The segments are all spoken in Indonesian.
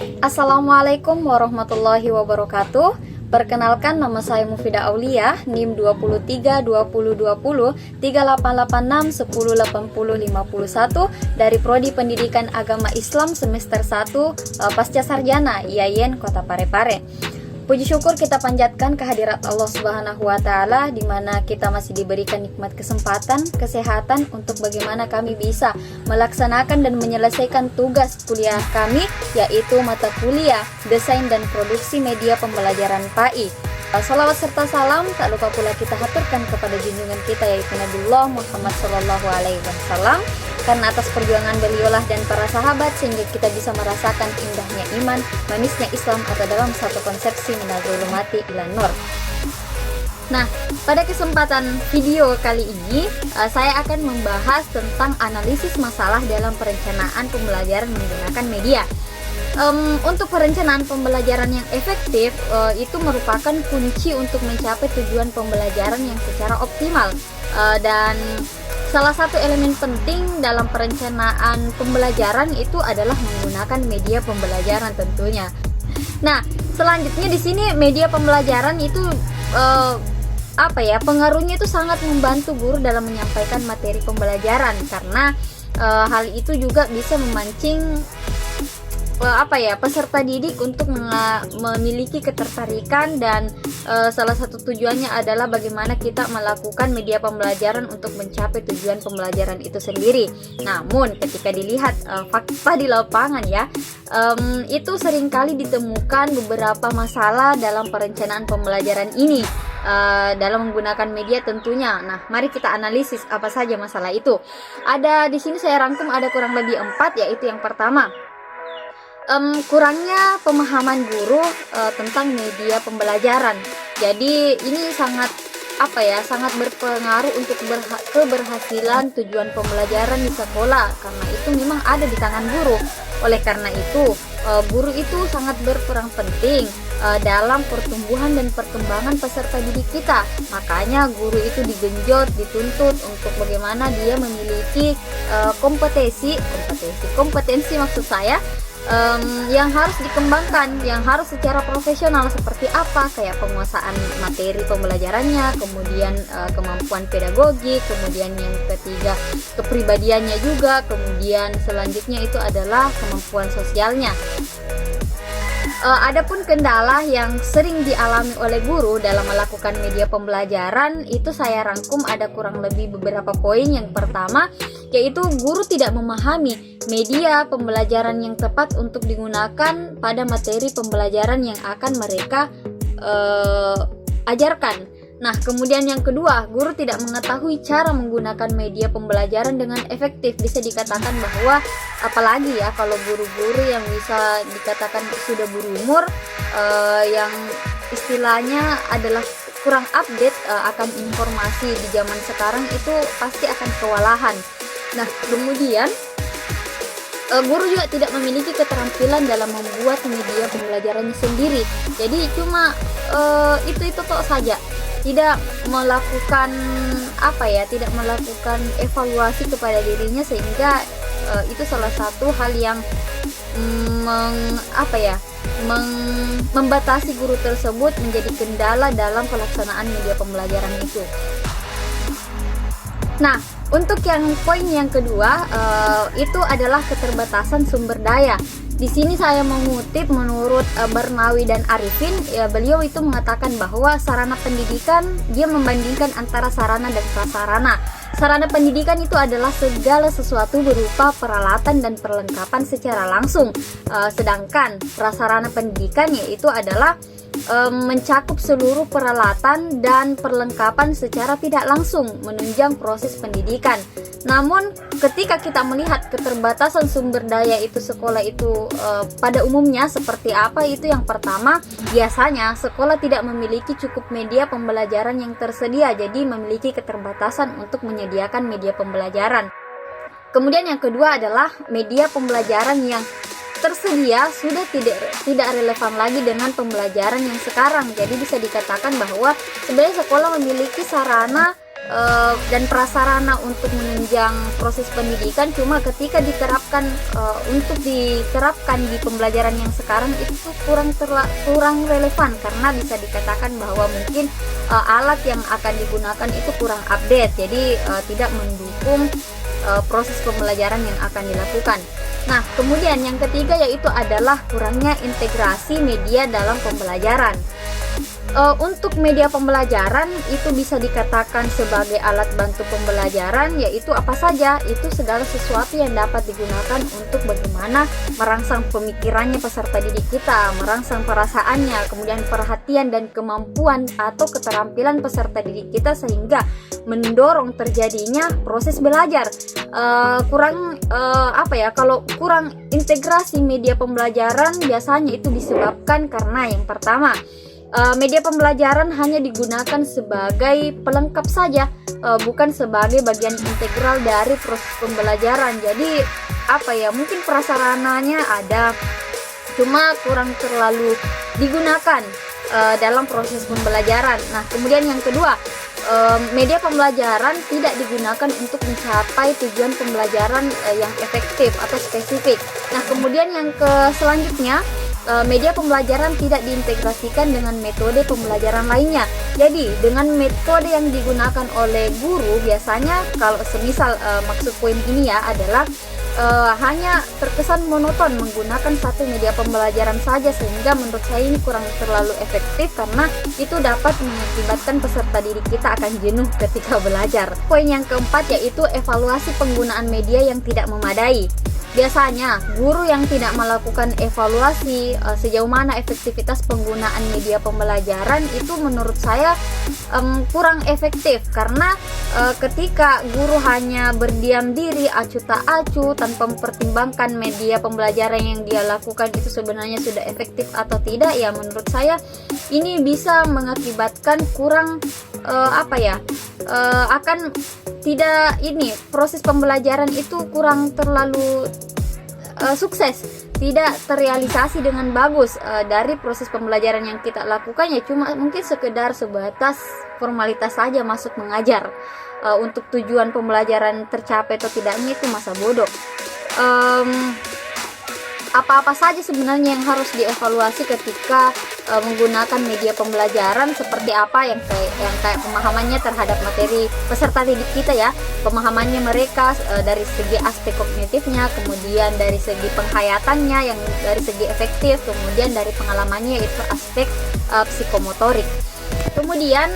Assalamualaikum warahmatullahi wabarakatuh. Perkenalkan, nama saya Mufidah Aulia, NIM 23 20 20 3886 10 80 51 dari Prodi Pendidikan Agama Islam semester 1 Pasca Sarjana IAIN Kota Parepare. Puji syukur kita panjatkan kehadirat Allah Subhanahu wa Ta'ala, di mana kita masih diberikan nikmat kesempatan, kesehatan untuk bagaimana kami bisa melaksanakan dan menyelesaikan tugas kuliah kami, yaitu mata kuliah Desain dan Produksi Media Pembelajaran PAI. Salawat serta salam tak lupa pula kita haturkan kepada junjungan kita, yaitu Nabiullah Muhammad SAW, karena atas perjuangan beliaulah dan para sahabat sehingga kita bisa merasakan indahnya iman, manisnya Islam, atau dalam satu konsepsi minal zulumati ila nur. Nah, pada kesempatan video kali ini saya akan membahas tentang analisis masalah dalam perencanaan pembelajaran menggunakan media. Untuk perencanaan pembelajaran yang efektif itu merupakan kunci untuk mencapai tujuan pembelajaran yang secara optimal, dan salah satu elemen penting dalam perencanaan pembelajaran itu adalah menggunakan media pembelajaran tentunya. Nah, selanjutnya di sini media pembelajaran itu pengaruhnya itu sangat membantu guru dalam menyampaikan materi pembelajaran, karena hal itu juga bisa memancing peserta didik untuk memiliki ketertarikan, dan salah satu tujuannya adalah bagaimana kita melakukan media pembelajaran untuk mencapai tujuan pembelajaran itu sendiri. Namun ketika dilihat fakta di lapangan itu seringkali ditemukan beberapa masalah dalam perencanaan pembelajaran ini dalam menggunakan media tentunya. Nah, mari kita analisis apa saja masalah itu. Ada di sini saya rangkum ada kurang lebih 4, yaitu yang pertama, kurangnya pemahaman guru tentang media pembelajaran. Jadi ini sangat berpengaruh untuk keberhasilan tujuan pembelajaran di sekolah, karena itu memang ada di tangan guru. Oleh karena itu guru itu sangat berperan penting dalam pertumbuhan dan perkembangan peserta didik kita. Makanya guru itu digenjot, dituntut untuk bagaimana dia memiliki kompetensi maksud saya, yang harus dikembangkan, yang harus secara profesional. Seperti apa? Kayak penguasaan materi pembelajarannya, kemudian kemampuan pedagogi, kemudian yang ketiga kepribadiannya juga, kemudian selanjutnya itu adalah kemampuan sosialnya. Adapun kendala yang sering dialami oleh guru dalam melakukan media pembelajaran itu saya rangkum ada kurang lebih beberapa poin. Yang pertama, yaitu guru tidak memahami media pembelajaran yang tepat untuk digunakan pada materi pembelajaran yang akan mereka ajarkan. Nah, kemudian yang kedua, guru tidak mengetahui cara menggunakan media pembelajaran dengan efektif. Bisa dikatakan bahwa apalagi kalau guru-guru yang bisa dikatakan sudah berumur, yang istilahnya adalah kurang update akan informasi di zaman sekarang, itu pasti akan kewalahan. Nah, kemudian guru juga tidak memiliki keterampilan dalam membuat media pembelajarannya sendiri. Jadi cuma itu tok saja, tidak melakukan evaluasi kepada dirinya, sehingga itu salah satu hal yang membatasi guru tersebut menjadi kendala dalam pelaksanaan media pembelajaran itu. Nah, untuk yang poin yang kedua itu adalah keterbatasan sumber daya. Di sini saya mengutip menurut Barnawi dan Arifin, beliau itu mengatakan bahwa sarana pendidikan, dia membandingkan antara sarana dan prasarana. Sarana pendidikan itu adalah segala sesuatu berupa peralatan dan perlengkapan secara langsung, sedangkan prasarana pendidikan yaitu adalah mencakup seluruh peralatan dan perlengkapan secara tidak langsung menunjang proses pendidikan. Namun ketika kita melihat keterbatasan sumber daya itu sekolah itu pada umumnya seperti apa, itu yang pertama, biasanya sekolah tidak memiliki cukup media pembelajaran yang tersedia, jadi memiliki keterbatasan untuk menyediakan media pembelajaran. Kemudian yang kedua adalah media pembelajaran yang tersedia sudah tidak relevan lagi dengan pembelajaran yang sekarang. Jadi bisa dikatakan bahwa sebenarnya sekolah memiliki sarana dan prasarana untuk menunjang proses pendidikan, cuma ketika diterapkan untuk diterapkan di pembelajaran yang sekarang itu kurang relevan, karena bisa dikatakan bahwa mungkin alat yang akan digunakan itu kurang update, jadi tidak mendukung proses pembelajaran yang akan dilakukan. Nah, kemudian yang ketiga yaitu adalah kurangnya integrasi media dalam pembelajaran. Untuk media pembelajaran itu bisa dikatakan sebagai alat bantu pembelajaran, yaitu apa saja? Itu segala sesuatu yang dapat digunakan untuk bagaimana merangsang pemikirannya peserta didik kita, merangsang perasaannya, kemudian perhatian dan kemampuan atau keterampilan peserta didik kita, sehingga mendorong terjadinya proses belajar. Kalau kurang integrasi media pembelajaran biasanya itu disebabkan karena yang pertama, media pembelajaran hanya digunakan sebagai pelengkap saja, bukan sebagai bagian integral dari proses pembelajaran. Jadi mungkin prasarananya ada, cuma kurang terlalu digunakan dalam proses pembelajaran. Nah, kemudian yang kedua, media pembelajaran tidak digunakan untuk mencapai tujuan pembelajaran yang efektif atau spesifik. Nah, kemudian yang selanjutnya, media pembelajaran tidak diintegrasikan dengan metode pembelajaran lainnya. Jadi dengan metode yang digunakan oleh guru biasanya, kalau semisal maksud poin ini ya adalah hanya terkesan monoton menggunakan satu media pembelajaran saja, sehingga menurut saya ini kurang terlalu efektif karena itu dapat mengakibatkan peserta didik kita akan jenuh ketika belajar. Poin yang keempat yaitu evaluasi penggunaan media yang tidak memadai. Biasanya guru yang tidak melakukan evaluasi sejauh mana efektivitas penggunaan media pembelajaran itu menurut saya kurang efektif, karena ketika guru hanya berdiam diri acuh tak acuh tanpa mempertimbangkan media pembelajaran yang dia lakukan itu sebenarnya sudah efektif atau tidak, ya menurut saya ini bisa mengakibatkan kurang akan tidak proses pembelajaran itu kurang terlalu sukses, tidak terrealisasi dengan bagus dari proses pembelajaran yang kita lakukan, ya cuma mungkin sekedar sebatas formalitas saja masuk mengajar. Untuk tujuan pembelajaran tercapai atau tidaknya itu masa bodoh. Apa-apa saja sebenarnya yang harus dievaluasi ketika menggunakan media pembelajaran, seperti apa yang kayak pemahamannya terhadap materi peserta didik kita ya, pemahamannya mereka dari segi aspek kognitifnya, kemudian dari segi penghayatannya yang dari segi efektif, kemudian dari pengalamannya yaitu aspek psikomotorik. Kemudian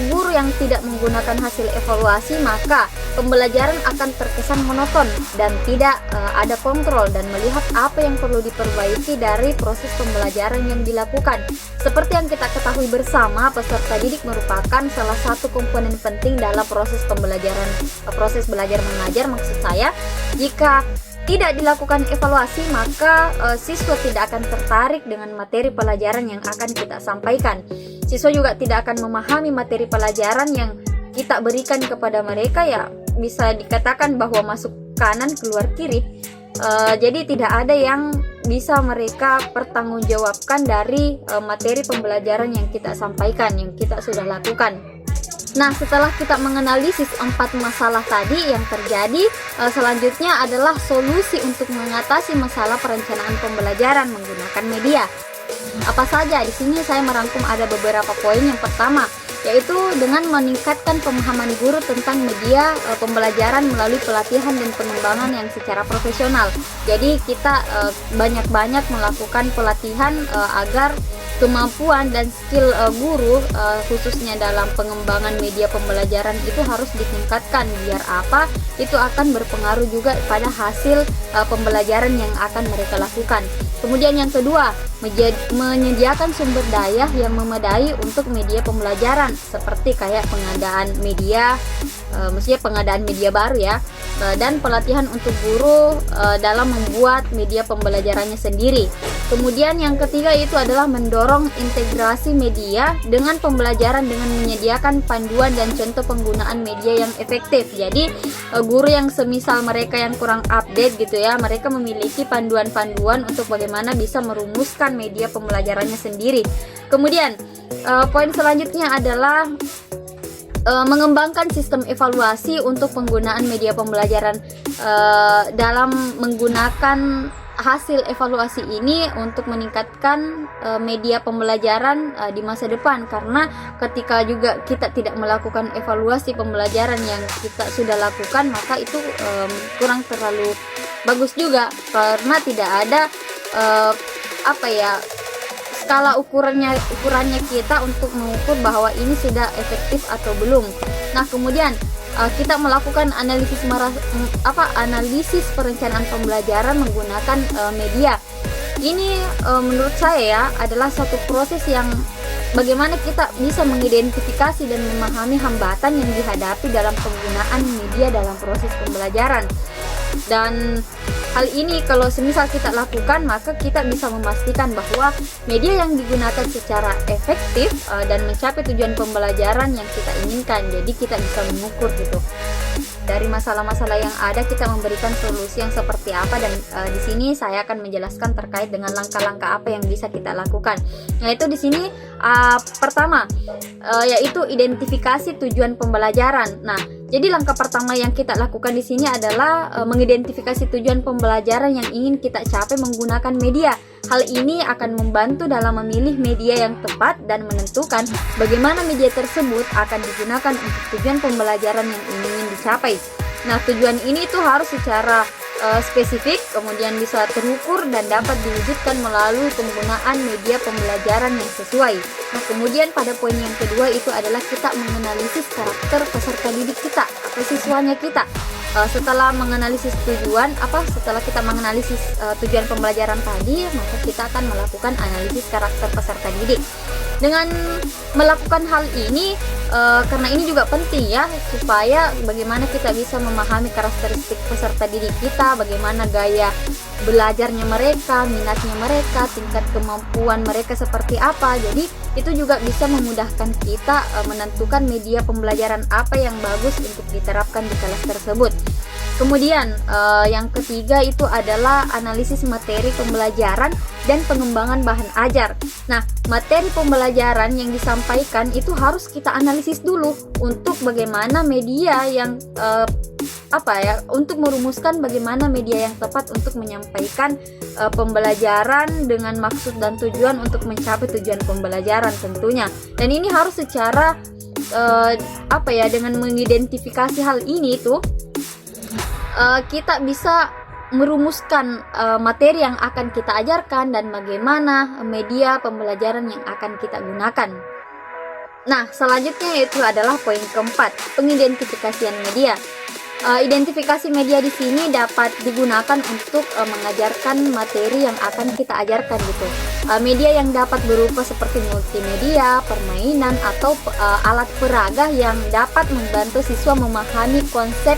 guru yang tidak menggunakan hasil evaluasi, maka pembelajaran akan terkesan monoton dan tidak ada kontrol dan melihat apa yang perlu diperbaiki dari proses pembelajaran yang dilakukan. Seperti yang kita ketahui bersama, peserta didik merupakan salah satu komponen penting dalam proses pembelajaran, proses belajar mengajar maksud saya. Jika tidak dilakukan evaluasi, maka siswa tidak akan tertarik dengan materi pelajaran yang akan kita sampaikan. Siswa juga tidak akan memahami materi pelajaran yang kita berikan kepada mereka, ya bisa dikatakan bahwa masuk kanan keluar kiri. Jadi tidak ada yang bisa mereka pertanggungjawabkan dari materi pembelajaran yang kita sampaikan, yang kita sudah lakukan. Nah, setelah kita menganalisis 4 masalah tadi yang terjadi, selanjutnya adalah solusi untuk mengatasi masalah perencanaan pembelajaran menggunakan media. Apa saja? Di sini saya merangkum ada beberapa poin. Yang pertama, yaitu dengan meningkatkan pemahaman guru tentang media pembelajaran melalui pelatihan dan pengembangan yang secara profesional. Jadi kita banyak-banyak melakukan pelatihan agar kemampuan dan skill guru khususnya dalam pengembangan media pembelajaran itu harus ditingkatkan, biar apa? Itu akan berpengaruh juga pada hasil pembelajaran yang akan mereka lakukan. Kemudian yang kedua, menyediakan sumber daya yang memadai untuk media pembelajaran, seperti kayak pengadaan media, maksudnya pengadaan media baru ya, dan pelatihan untuk guru dalam membuat media pembelajarannya sendiri. Kemudian yang ketiga itu adalah mendorong integrasi media dengan pembelajaran dengan menyediakan panduan dan contoh penggunaan media yang efektif. Jadi guru yang semisal mereka yang kurang update gitu ya, mereka memiliki panduan-panduan untuk bagaimana bisa merumuskan media pembelajarannya sendiri. Kemudian poin selanjutnya adalah mengembangkan sistem evaluasi untuk penggunaan media pembelajaran dalam menggunakan hasil evaluasi ini untuk meningkatkan media pembelajaran di masa depan. Karena ketika juga kita tidak melakukan evaluasi pembelajaran yang kita sudah lakukan, maka itu kurang terlalu bagus juga, karena tidak ada skala ukurannya kita untuk mengukur bahwa ini sudah efektif atau belum. Nah, kemudian kita melakukan analisis perencanaan pembelajaran menggunakan media. Ini menurut saya ya adalah satu proses yang bagaimana kita bisa mengidentifikasi dan memahami hambatan yang dihadapi dalam penggunaan media dalam proses pembelajaran. Dan hal ini kalau semisal kita lakukan, maka kita bisa memastikan bahwa media yang digunakan secara efektif dan mencapai tujuan pembelajaran yang kita inginkan. Jadi kita bisa mengukur gitu. Dari masalah-masalah yang ada, kita memberikan solusi yang seperti apa, dan di sini saya akan menjelaskan terkait dengan langkah-langkah apa yang bisa kita lakukan. Yaitu di sini pertama yaitu identifikasi tujuan pembelajaran. Nah, jadi langkah pertama yang kita lakukan di sini adalah mengidentifikasi tujuan pembelajaran yang ingin kita capai menggunakan media. Hal ini akan membantu dalam memilih media yang tepat dan menentukan bagaimana media tersebut akan digunakan untuk tujuan pembelajaran yang ingin dicapai. Nah, tujuan ini tuh harus secara spesifik, kemudian bisa terukur dan dapat diwujudkan melalui penggunaan media pembelajaran yang sesuai. Nah, kemudian pada poin yang kedua itu adalah kita menganalisis karakter peserta didik kita atau siswanya kita. Setelah kita menganalisis tujuan pembelajaran tadi, maka kita akan melakukan analisis karakter peserta didik. Dengan melakukan hal ini, karena ini juga penting ya, supaya bagaimana kita bisa memahami karakteristik peserta didik kita, bagaimana gaya belajarnya mereka, minatnya mereka, tingkat kemampuan mereka seperti apa. Jadi itu juga bisa memudahkan kita menentukan media pembelajaran apa yang bagus untuk diterapkan di kelas tersebut. Kemudian yang ketiga itu adalah analisis materi pembelajaran dan pengembangan bahan ajar. Nah, materi pembelajaran yang disampaikan itu harus kita analisis dulu untuk bagaimana media yang untuk merumuskan bagaimana media yang tepat untuk menyampaikan pembelajaran dengan maksud dan tujuan untuk mencapai tujuan pembelajaran tentunya. Dan ini harus secara dengan mengidentifikasi hal ini tuh kita bisa merumuskan materi yang akan kita ajarkan dan bagaimana media pembelajaran yang akan kita gunakan. Nah, selanjutnya yaitu adalah poin keempat, pengidentifikasian media. Identifikasi media di sini dapat digunakan untuk mengajarkan materi yang akan kita ajarkan gitu. Media yang dapat berupa seperti multimedia, permainan, atau alat peraga yang dapat membantu siswa memahami konsep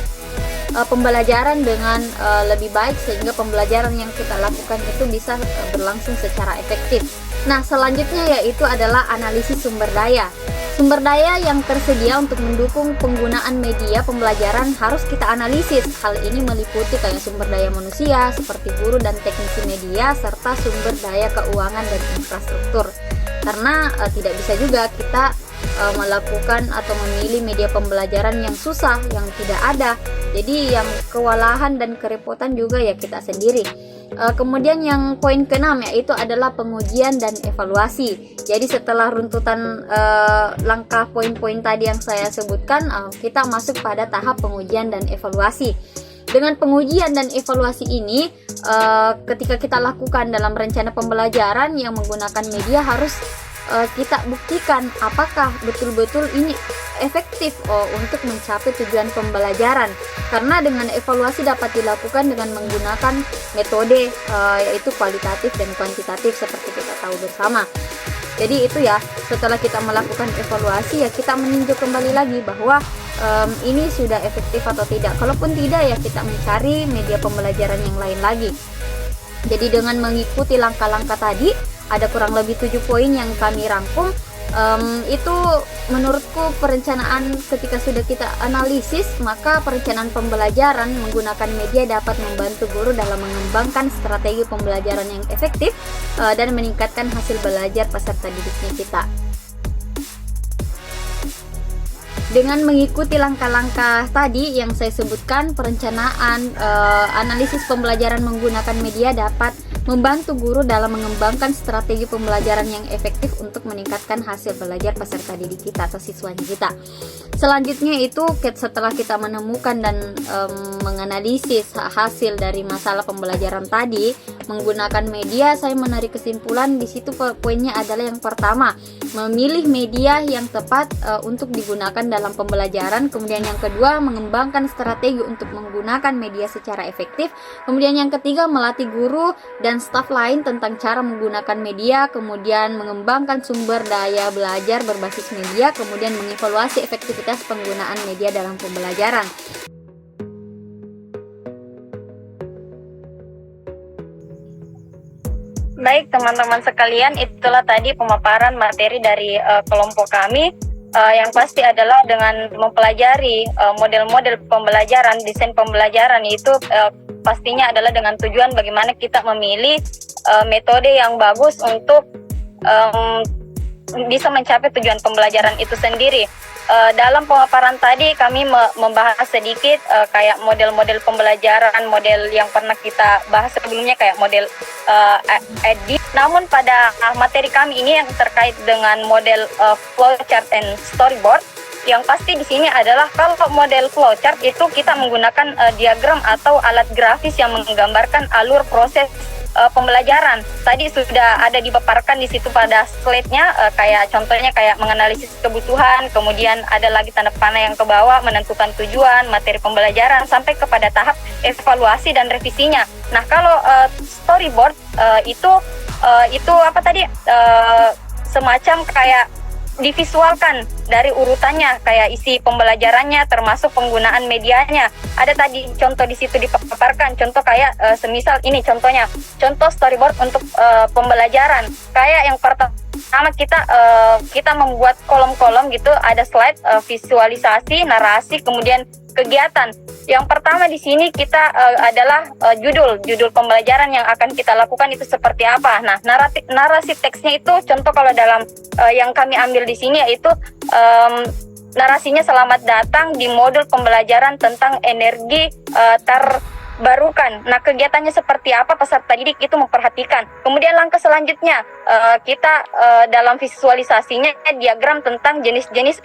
pembelajaran dengan lebih baik, sehingga pembelajaran yang kita lakukan itu bisa berlangsung secara efektif. Nah, selanjutnya yaitu adalah analisis sumber daya. Sumber daya yang tersedia untuk mendukung penggunaan media pembelajaran harus kita analisis. Hal ini meliputi kayak sumber daya manusia seperti guru dan teknisi media, serta sumber daya keuangan dan infrastruktur. Karena tidak bisa juga kita melakukan atau memilih media pembelajaran yang susah, yang tidak ada. Jadi yang kewalahan dan kerepotan juga ya kita sendiri. Kemudian yang poin keenam yaitu adalah pengujian dan evaluasi. Jadi setelah runtutan langkah poin-poin tadi yang saya sebutkan, kita masuk pada tahap pengujian dan evaluasi. Dengan pengujian dan evaluasi ini, ketika kita lakukan dalam rencana pembelajaran yang menggunakan media, harus kita buktikan apakah betul-betul ini efektif untuk mencapai tujuan pembelajaran. Karena dengan evaluasi dapat dilakukan dengan menggunakan metode yaitu kualitatif dan kuantitatif seperti kita tahu bersama. Jadi itu ya, setelah kita melakukan evaluasi ya kita meninjau kembali lagi bahwa ini sudah efektif atau tidak. Kalaupun tidak ya kita mencari media pembelajaran yang lain lagi. Jadi dengan mengikuti langkah-langkah tadi, ada kurang lebih 7 poin yang kami rangkum. Itu menurutku perencanaan ketika sudah kita analisis, maka perencanaan pembelajaran menggunakan media dapat membantu guru dalam mengembangkan strategi pembelajaran yang efektif dan meningkatkan hasil belajar peserta didiknya kita. Dengan mengikuti langkah-langkah tadi yang saya sebutkan, perencanaan, analisis pembelajaran menggunakan media dapat membantu guru dalam mengembangkan strategi pembelajaran yang efektif untuk meningkatkan hasil belajar peserta didik kita atau siswanya kita. Selanjutnya itu setelah kita menemukan dan menganalisis hasil dari masalah pembelajaran tadi menggunakan media, saya menarik kesimpulan di situ. Poinnya adalah yang pertama, memilih media yang tepat untuk digunakan dalam pembelajaran. Kemudian yang kedua, mengembangkan strategi untuk menggunakan media secara efektif. Kemudian yang ketiga, melatih guru dan staf lain tentang cara menggunakan media. Kemudian mengembangkan sumber daya belajar berbasis media. Kemudian mengevaluasi efektivitas penggunaan media dalam pembelajaran. Baik teman-teman sekalian, itulah tadi pemaparan materi dari kelompok kami. Yang pasti adalah dengan mempelajari model-model pembelajaran, desain pembelajaran itu pastinya adalah dengan tujuan bagaimana kita memilih metode yang bagus untuk bisa mencapai tujuan pembelajaran itu sendiri. Dalam pemaparan tadi kami membahas sedikit kayak model-model pembelajaran, model yang pernah kita bahas sebelumnya kayak model edit. Namun pada materi kami ini yang terkait dengan model flowchart and storyboard, yang pasti di sini adalah kalau model flowchart itu kita menggunakan diagram atau alat grafis yang menggambarkan alur proses pembelajaran. Tadi sudah ada dipaparkan di situ pada slide-nya, kayak contohnya kayak menganalisis kebutuhan, kemudian ada lagi tanda panah yang ke bawah, menentukan tujuan, materi pembelajaran, sampai kepada tahap evaluasi dan revisinya. Nah, kalau storyboard itu apa tadi? Semacam kayak divisualkan dari urutannya, kayak isi pembelajarannya termasuk penggunaan medianya. Ada tadi contoh di situ dipaparkan, contoh kayak semisal ini contohnya, contoh storyboard untuk pembelajaran. Kayak yang pertama kita membuat kolom-kolom gitu, ada slide, visualisasi, narasi, kemudian kegiatan. Yang pertama di sini kita adalah judul pembelajaran yang akan kita lakukan itu seperti apa. Nah, narasi teksnya itu contoh kalau dalam yang kami ambil di sini yaitu narasinya selamat datang di modul pembelajaran tentang energi terbarukan. Nah, kegiatannya seperti apa peserta didik itu memperhatikan. Kemudian langkah selanjutnya kita dalam visualisasinya diagram tentang jenis-jenis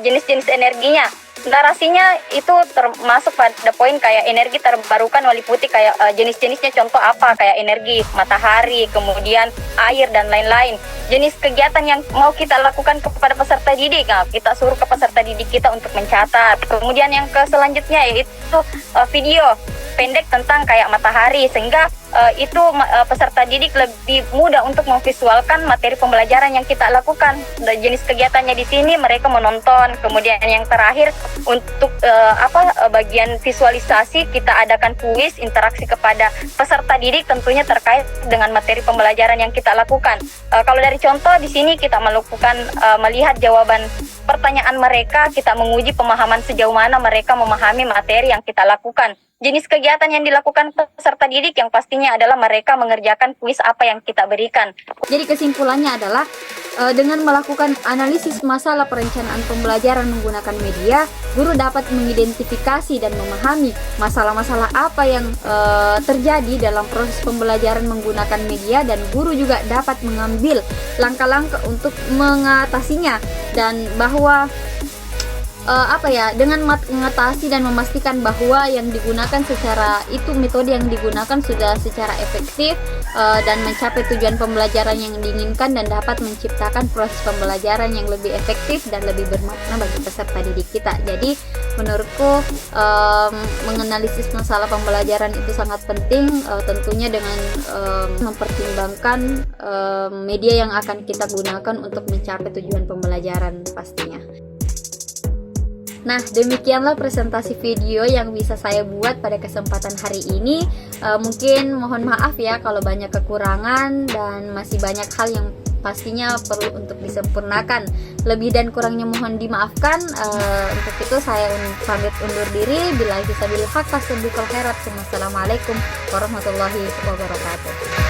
jenis-jenis energinya. Narasinya itu termasuk pada poin kayak energi terbarukan wali putih, kayak jenis-jenisnya contoh apa, kayak energi matahari, kemudian air dan lain-lain. Jenis kegiatan yang mau kita lakukan kepada peserta didik, nah, kita suruh ke peserta didik kita untuk mencatat. Kemudian yang selanjutnya yaitu video pendek tentang kayak matahari, sehingga itu peserta didik lebih mudah untuk memvisualkan materi pembelajaran yang kita lakukan. Jenis kegiatannya di sini mereka menonton. Kemudian yang terakhir untuk bagian visualisasi kita adakan kuis interaksi kepada peserta didik tentunya terkait dengan materi pembelajaran yang kita lakukan. Kalau dari contoh di sini kita melakukan melihat jawaban pertanyaan mereka, kita menguji pemahaman sejauh mana mereka memahami materi yang kita lakukan. Jenis kegiatan yang dilakukan peserta didik yang pastinya adalah mereka mengerjakan kuis apa yang kita berikan. Jadi kesimpulannya adalah dengan melakukan analisis masalah perencanaan pembelajaran menggunakan media, guru dapat mengidentifikasi dan memahami masalah-masalah apa yang terjadi dalam proses pembelajaran menggunakan media, dan guru juga dapat mengambil langkah-langkah untuk mengatasinya, dan bahwa dengan mengatasi dan memastikan bahwa yang digunakan metode yang digunakan sudah secara efektif dan mencapai tujuan pembelajaran yang diinginkan, dan dapat menciptakan proses pembelajaran yang lebih efektif dan lebih bermakna bagi peserta didik kita. Jadi menurutku menganalisis masalah pembelajaran itu sangat penting, tentunya dengan mempertimbangkan media yang akan kita gunakan untuk mencapai tujuan pembelajaran pastinya. Nah, demikianlah presentasi video yang bisa saya buat pada kesempatan hari ini. Mungkin mohon maaf ya kalau banyak kekurangan dan masih banyak hal yang pastinya perlu untuk disempurnakan. Lebih dan kurangnya mohon dimaafkan. Untuk itu saya pamit undur diri. Billahi fisabilil haq, fasbiqul khairat. Wassalamualaikum warahmatullahi wabarakatuh.